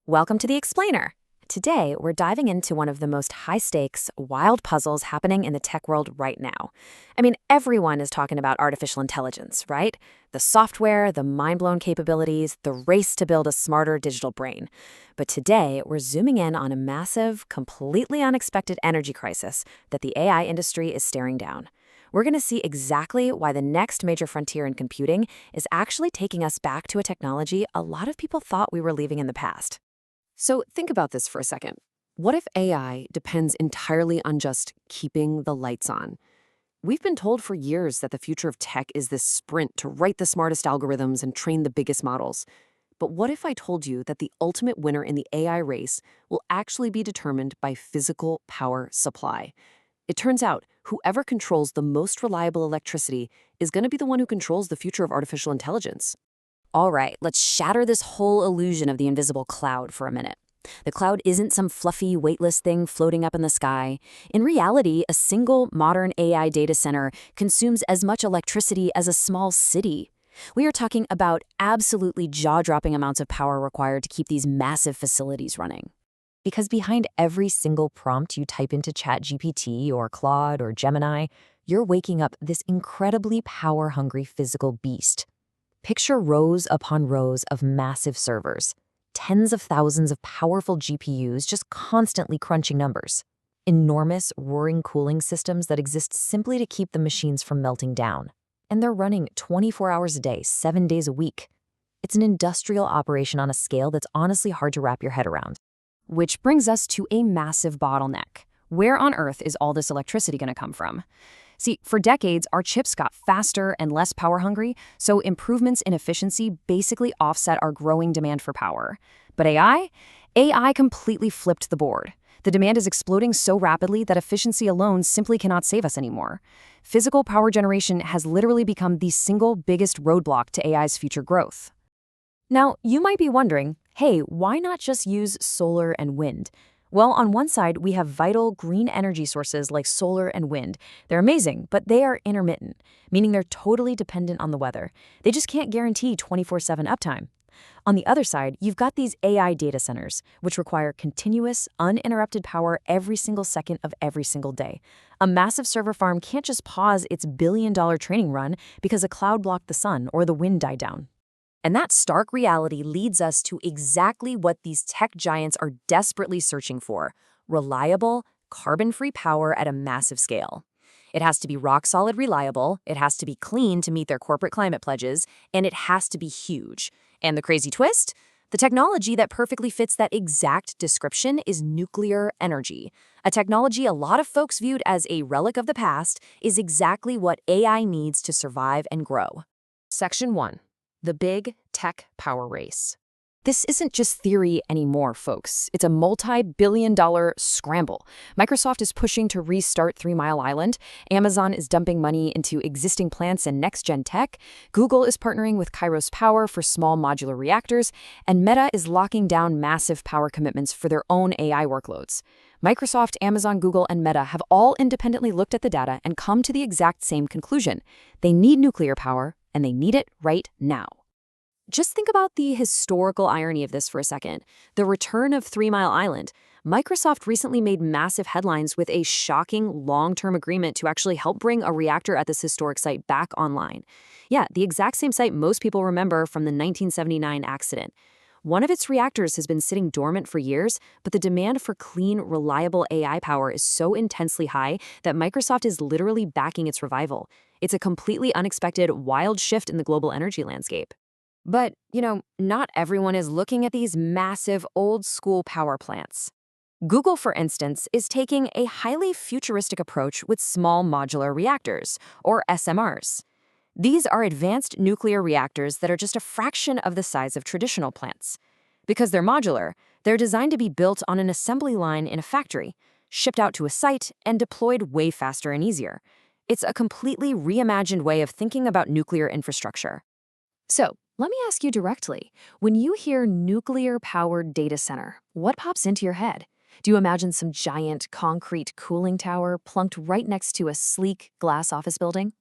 Welcome to The Explainer. Today, we're diving into one of the most high-stakes, wild puzzles happening in the tech world right now. I mean, everyone is talking about artificial intelligence, right? The software, the mind-blown capabilities, the race to build a smarter digital brain. But today, we're zooming in on a massive, completely unexpected energy crisis that the AI industry is staring down. We're going to see exactly why the next major frontier in computing is actually taking us back to a technology a lot of people thought we were leaving in the past. So think about this for a second. What if AI depends entirely on just keeping the lights on? We've been told for years that the future of tech is this sprint to write the smartest algorithms and train the biggest models. But what if I told you that the ultimate winner in the AI race will actually be determined by physical power supply? It turns out whoever controls the most reliable electricity is going to be the one who controls the future of artificial intelligence. All right, let's shatter this whole illusion of the invisible cloud for a minute. The cloud isn't some fluffy, weightless thing floating up in the sky. In reality, a single modern AI data center consumes as much electricity as a small city. We are talking about absolutely jaw-dropping amounts of power required to keep these massive facilities running. Because behind every single prompt you type into ChatGPT or Claude or Gemini, you're waking up this incredibly power-hungry physical beast. Picture rows upon rows of massive servers, tens of thousands of powerful GPUs just constantly crunching numbers, enormous roaring cooling systems that exist simply to keep the machines from melting down. And they're running 24 hours a day, 7 days a week. It's an industrial operation on a scale that's honestly hard to wrap your head around. Which brings us to a massive bottleneck. Where on earth is all this electricity going to come from? See, for decades, our chips got faster and less power-hungry, so improvements in efficiency basically offset our growing demand for power. But AI? AI completely flipped the board. The demand is exploding so rapidly that efficiency alone simply cannot save us anymore. Physical power generation has literally become the single biggest roadblock to AI's future growth. Now, you might be wondering, hey, why not just use solar and wind? Well, on one side, we have vital green energy sources like solar and wind. They're amazing, but they are intermittent, meaning they're totally dependent on the weather. They just can't guarantee 24/7 uptime. On the other side, you've got these AI data centers, which require continuous, uninterrupted power every single second of every single day. A massive server farm can't just pause its billion-dollar training run because a cloud blocked the sun or the wind died down. And that stark reality leads us to exactly what these tech giants are desperately searching for: reliable, carbon-free power at a massive scale. It has to be rock-solid reliable, it has to be clean to meet their corporate climate pledges, and it has to be huge. And the crazy twist? The technology that perfectly fits that exact description is nuclear energy. A technology a lot of folks viewed as a relic of the past is exactly what AI needs to survive and grow. Section 1. The big tech power race. This isn't just theory anymore, folks. It's a multi-billion-dollar scramble. Microsoft is pushing to restart 3 Mile Island. Amazon is dumping money into existing plants and next-gen tech. Google is partnering with Kairos Power for small modular reactors. And Meta is locking down massive power commitments for their own AI workloads. Microsoft, Amazon, Google, and Meta have all independently looked at the data and come to the exact same conclusion. They need nuclear power, and they need it right now. Just think about the historical irony of this for a second. The return of 3 Mile Island. Microsoft recently made massive headlines with a shocking long-term agreement to actually help bring a reactor at this historic site back online. Yeah, the exact same site most people remember from the 1979 accident. One of its reactors has been sitting dormant for years, but the demand for clean, reliable AI power is so intensely high that Microsoft is literally backing its revival. It's a completely unexpected, wild shift in the global energy landscape. But, not everyone is looking at these massive old-school power plants. Google, for instance, is taking a highly futuristic approach with small modular reactors, or SMRs. These are advanced nuclear reactors that are just a fraction of the size of traditional plants. Because they're modular, they're designed to be built on an assembly line in a factory, shipped out to a site, and deployed way faster and easier. It's a completely reimagined way of thinking about nuclear infrastructure. So, let me ask you directly, when you hear nuclear-powered data center, what pops into your head? Do you imagine some giant concrete cooling tower plunked right next to a sleek glass office building?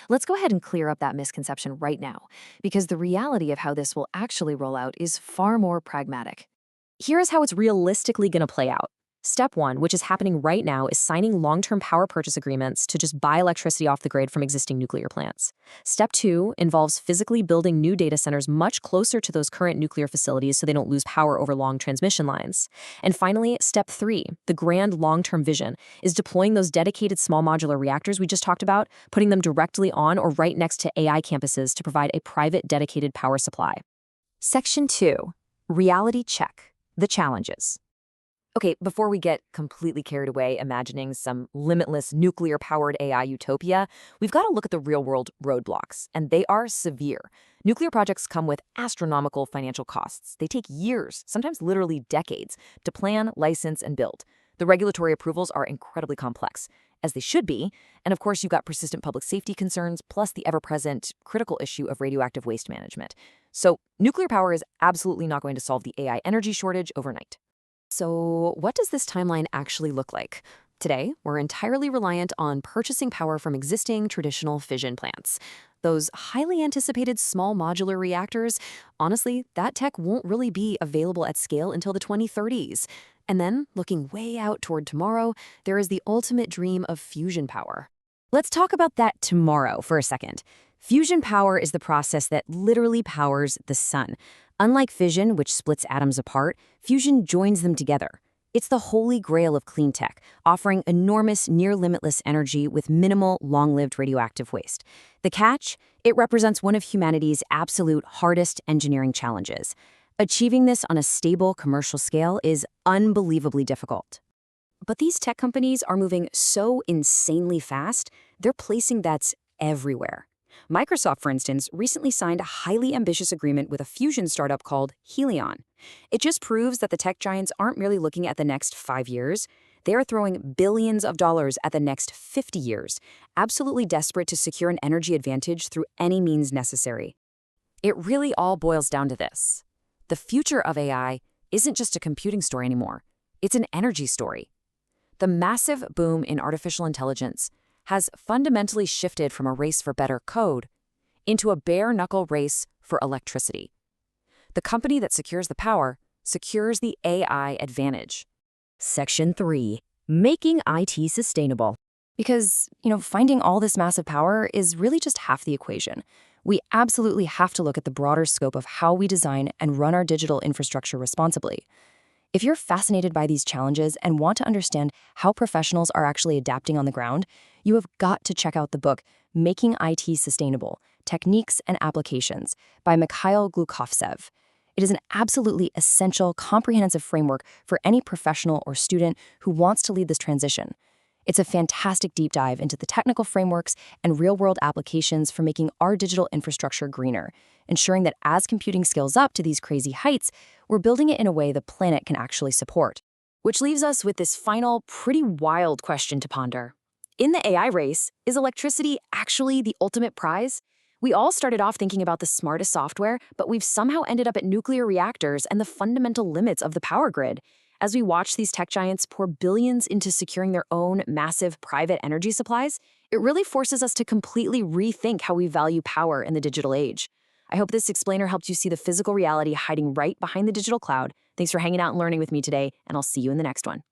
Let's go ahead and clear up that misconception right now, because the reality of how this will actually roll out is far more pragmatic. Here's how it's realistically going to play out. Step one, which is happening right now, is signing long-term power purchase agreements to just buy electricity off the grid from existing nuclear plants. Step two involves physically building new data centers much closer to those current nuclear facilities so they don't lose power over long transmission lines. And finally, step three, the grand long-term vision, is deploying those dedicated small modular reactors we just talked about, putting them directly on or right next to AI campuses to provide a private dedicated power supply. Section 2, Reality Check, the challenges. Okay, before we get completely carried away imagining some limitless nuclear-powered AI utopia, we've got to look at the real-world roadblocks, and they are severe. Nuclear projects come with astronomical financial costs. They take years, sometimes literally decades, to plan, license, and build. The regulatory approvals are incredibly complex, as they should be, and of course you've got persistent public safety concerns, plus the ever-present critical issue of radioactive waste management. So nuclear power is absolutely not going to solve the AI energy shortage overnight. So what does this timeline actually look like? Today, we're entirely reliant on purchasing power from existing traditional fission plants. Those highly anticipated small modular reactors, honestly, that tech won't really be available at scale until the 2030s. And then, looking way out toward tomorrow, there is the ultimate dream of fusion power. Let's talk about that tomorrow for a second. Fusion power is the process that literally powers the sun. Unlike fission, which splits atoms apart, fusion joins them together. It's the holy grail of clean tech, offering enormous, near-limitless energy with minimal, long-lived radioactive waste. The catch? It represents one of humanity's absolute hardest engineering challenges. Achieving this on a stable commercial scale is unbelievably difficult. But these tech companies are moving so insanely fast, they're placing bets everywhere. Microsoft, for instance, recently signed a highly ambitious agreement with a fusion startup called Helion. It just proves that the tech giants aren't merely looking at the next 5 years. They are throwing billions of dollars at the next 50 years, absolutely desperate to secure an energy advantage through any means necessary. It really all boils down to this. The future of AI isn't just a computing story anymore. It's an energy story. The massive boom in artificial intelligence has fundamentally shifted from a race for better code into a bare-knuckle race for electricity. The company that secures the power secures the AI advantage. Section 3, Making IT Sustainable. Because, finding all this massive power is really just half the equation. We absolutely have to look at the broader scope of how we design and run our digital infrastructure responsibly. If you're fascinated by these challenges and want to understand how professionals are actually adapting on the ground, you have got to check out the book, Making IT Sustainable, Techniques and Applications by Mikhail Glukhovtsev. It is an absolutely essential, comprehensive framework for any professional or student who wants to lead this transition. It's a fantastic deep dive into the technical frameworks and real-world applications for making our digital infrastructure greener, ensuring that as computing scales up to these crazy heights, we're building it in a way the planet can actually support. Which leaves us with this final, pretty wild question to ponder. In the AI race, is electricity actually the ultimate prize? We all started off thinking about the smartest software, but we've somehow ended up at nuclear reactors and the fundamental limits of the power grid. As we watch these tech giants pour billions into securing their own massive private energy supplies, it really forces us to completely rethink how we value power in the digital age. I hope this explainer helped you see the physical reality hiding right behind the digital cloud. Thanks for hanging out and learning with me today, and I'll see you in the next one.